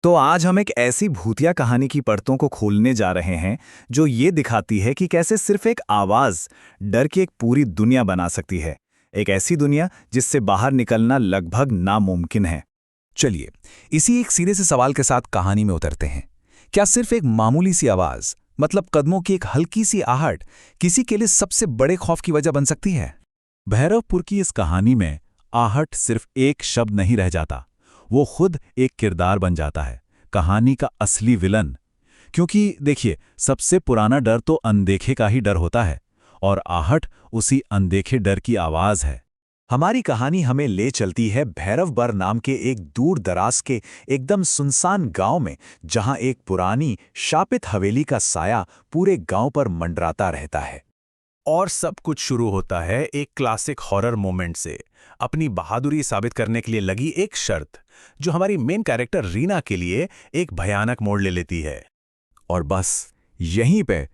तो आज हम एक ऐसी भूतिया कहानी की परतों को खोलने जा रहे हैं जो ये दिखाती है कि कैसे सिर्फ एक आवाज डर की एक पूरी दुनिया बना सकती है। एक ऐसी दुनिया जिससे बाहर निकलना लगभग नामुमकिन है। चलिए, इसी एक सीधे से सवाल के साथ कहानी में उतरते हैं। क्या सिर्फ एक मामूली सी आवाज, मतलब कदमों की एक हल्की सी आहट, किसी के लिए सबसे बड़े खौफ की वजह बन सकती है? भैरवपुर की इस कहानी में आहट सिर्फ एक शब्द नहीं रह जाता, वो खुद एक किरदार बन जाता है, कहानी का असली विलन। क्योंकि देखिए, सबसे पुराना डर तो अनदेखे का ही डर होता है, और आहट उसी अनदेखे डर की आवाज है। हमारी कहानी हमें ले चलती है भैरवबर नाम के एक दूर दराज के एकदम सुनसान गांव में, जहां एक पुरानी शापित हवेली का साया पूरे गांव पर मंडराता रहता है। और सब कुछ शुरू होता है एक क्लासिक हॉरर मोमेंट से, अपनी बहादुरी साबित करने के लिए लगी एक शर्त, जो हमारी मेन कैरेक्टर रीना के लिए एक भयानक मोड़ ले लेती है। और बस यहीं पे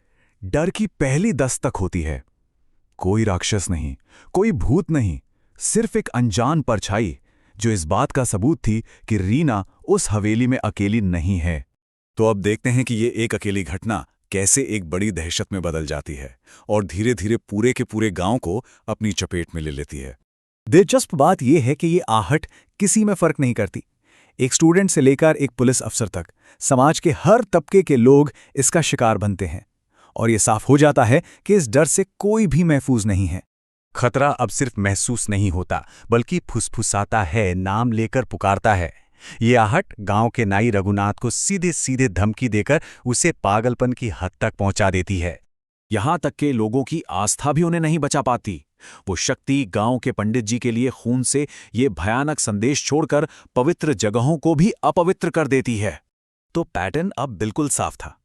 डर की पहली दस्तक होती है। कोई राक्षस नहीं, कोई भूत नहीं, सिर्फ एक अनजान परछाई, जो इस बात का सबूत थी कि रीना उस हवेली में अकेली नहीं है। तो अब देखते हैं कि ये एक अकेली घटना कैसे एक बड़ी दहशत में बदल जाती है और धीरे धीरे पूरे के पूरे गांव को अपनी चपेट में ले लेती है। दिलचस्प बात यह है कि ये आहट किसी में फर्क नहीं करती। एक स्टूडेंट से लेकर एक पुलिस अफसर तक समाज के हर तबके के लोग इसका शिकार बनते हैं, और ये साफ हो जाता है कि इस डर से कोई भी महफूज नहीं है। खतरा अब सिर्फ महसूस नहीं होता, बल्कि फुसफुसाता है, नाम लेकर पुकारता है। ये आहट गांव के नाई रघुनाथ को सीधे सीधे धमकी देकर उसे पागलपन की हद तक पहुंचा देती है। यहां तक के लोगों की आस्था भी उन्हें नहीं बचा पाती। वो शक्ति गांव के पंडित जी के लिए खून से ये भयानक संदेश छोड़कर पवित्र जगहों को भी अपवित्र कर देती है। तो पैटर्न अब बिल्कुल साफ था।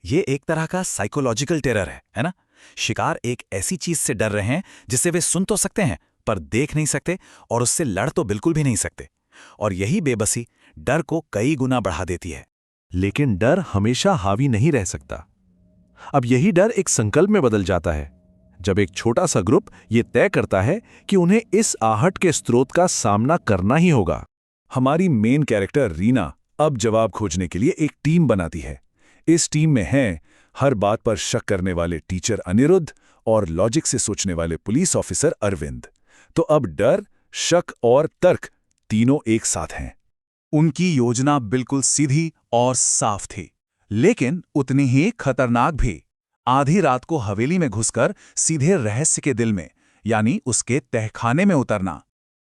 ये एक तरह का साइकोलॉजिकल टेरर है ना? शिकार एक ऐसी चीज से डर रहे हैं जिसे वे सुन तो सकते हैं पर देख नहीं सकते, और उससे लड़ तो बिल्कुल भी नहीं सकते। और यही बेबसी डर को कई गुना बढ़ा देती है। लेकिन डर हमेशा हावी नहीं रह सकता। अब यही डर एक संकल्प में बदल जाता है, जब एक छोटा सा ग्रुप ये तय करता है कि उन्हें इस आहट के स्रोत का सामना करना ही होगा। हमारी मेन कैरेक्टर रीना अब जवाब खोजने के लिए एक टीम बनाती है। इस टीम में हैं हर बात पर शक करने वाले टीचर अनिरुद्ध और लॉजिक से सोचने वाले पुलिस ऑफिसर अरविंद। तो अब डर, शक और तर्क तीनों एक साथ हैं। उनकी योजना बिल्कुल सीधी और साफ थी, लेकिन उतनी ही खतरनाक भी। आधी रात को हवेली में घुसकर सीधे रहस्य के दिल में, यानी उसके तहखाने में उतरना।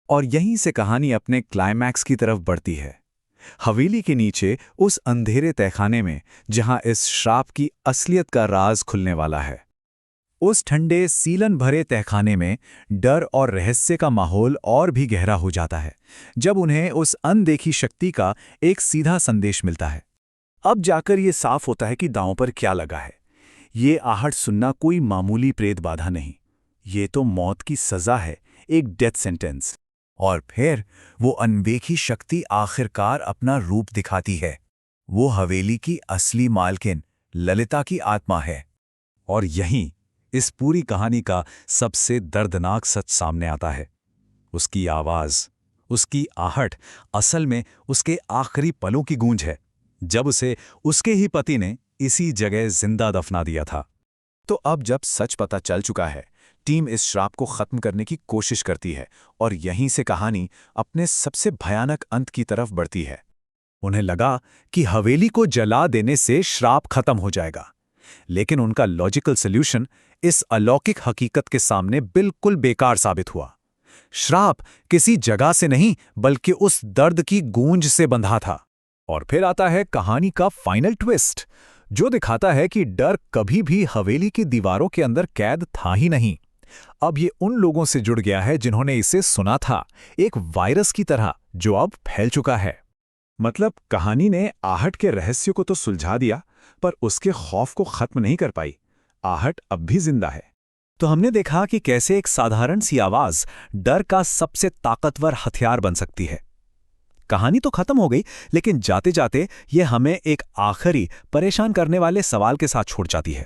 और यहीं से कहानी अपने क्लाइमैक्स की तरफ बढ़ती है। हवेली के नीचे उस अंधेरे तहखाने में, जहां इस श्राप की असलियत का राज खुलने वाला है। उस ठंडे सीलन भरे तहखाने में डर और रहस्य का माहौल और भी गहरा हो जाता है, जब उन्हें उस अनदेखी शक्ति का एक सीधा संदेश मिलता है। अब जाकर ये साफ होता है कि दांव पर क्या लगा है। ये आहट सुनना कोई मामूली प्रेत बाधा नहीं, ये तो मौत की सजा है, एक डेथ सेंटेंस। और फिर वो अनदेखी शक्ति आखिरकार अपना रूप दिखाती है। वो हवेली की असली मालकिन ललिता की आत्मा है। और यहीं इस पूरी कहानी का सबसे दर्दनाक सच सामने आता है। उसकी आवाज, उसकी आहट असल में उसके आखिरी पलों की गूंज है, जब उसे उसके ही पति ने इसी जगह जिंदा दफना दिया था। तो अब जब सच पता चल चुका है, टीम इस श्राप को खत्म करने की कोशिश करती है, और यहीं से कहानी अपने सबसे भयानक अंत की तरफ बढ़ती है। उन्हें लगा कि हवेली को जला देने से श्राप खत्म हो जाएगा, लेकिन उनका लॉजिकल सॉल्यूशन इस अलौकिक हकीकत के सामने बिल्कुल बेकार साबित हुआ। श्राप किसी जगह से नहीं, बल्कि उस दर्द की गूंज से बंधा था। और फिर आता है कहानी का फाइनल ट्विस्ट, जो दिखाता है कि डर कभी भी हवेली की दीवारों के अंदर कैद था ही नहीं। अब ये उन लोगों से जुड़ गया है जिन्होंने इसे सुना था, एक वायरस की तरह जो अब फैल चुका है। मतलब कहानी ने आहट के रहस्य को तो सुलझा दिया, पर उसके खौफ को खत्म नहीं कर पाई। आहट अब भी जिंदा है। तो हमने देखा कि कैसे एक साधारण सी आवाज डर का सबसे ताकतवर हथियार बन सकती है। कहानी तो खत्म हो गई, लेकिन जाते जाते ये हमें एक आखिरी परेशान करने वाले सवाल के साथ छोड़ जाती है।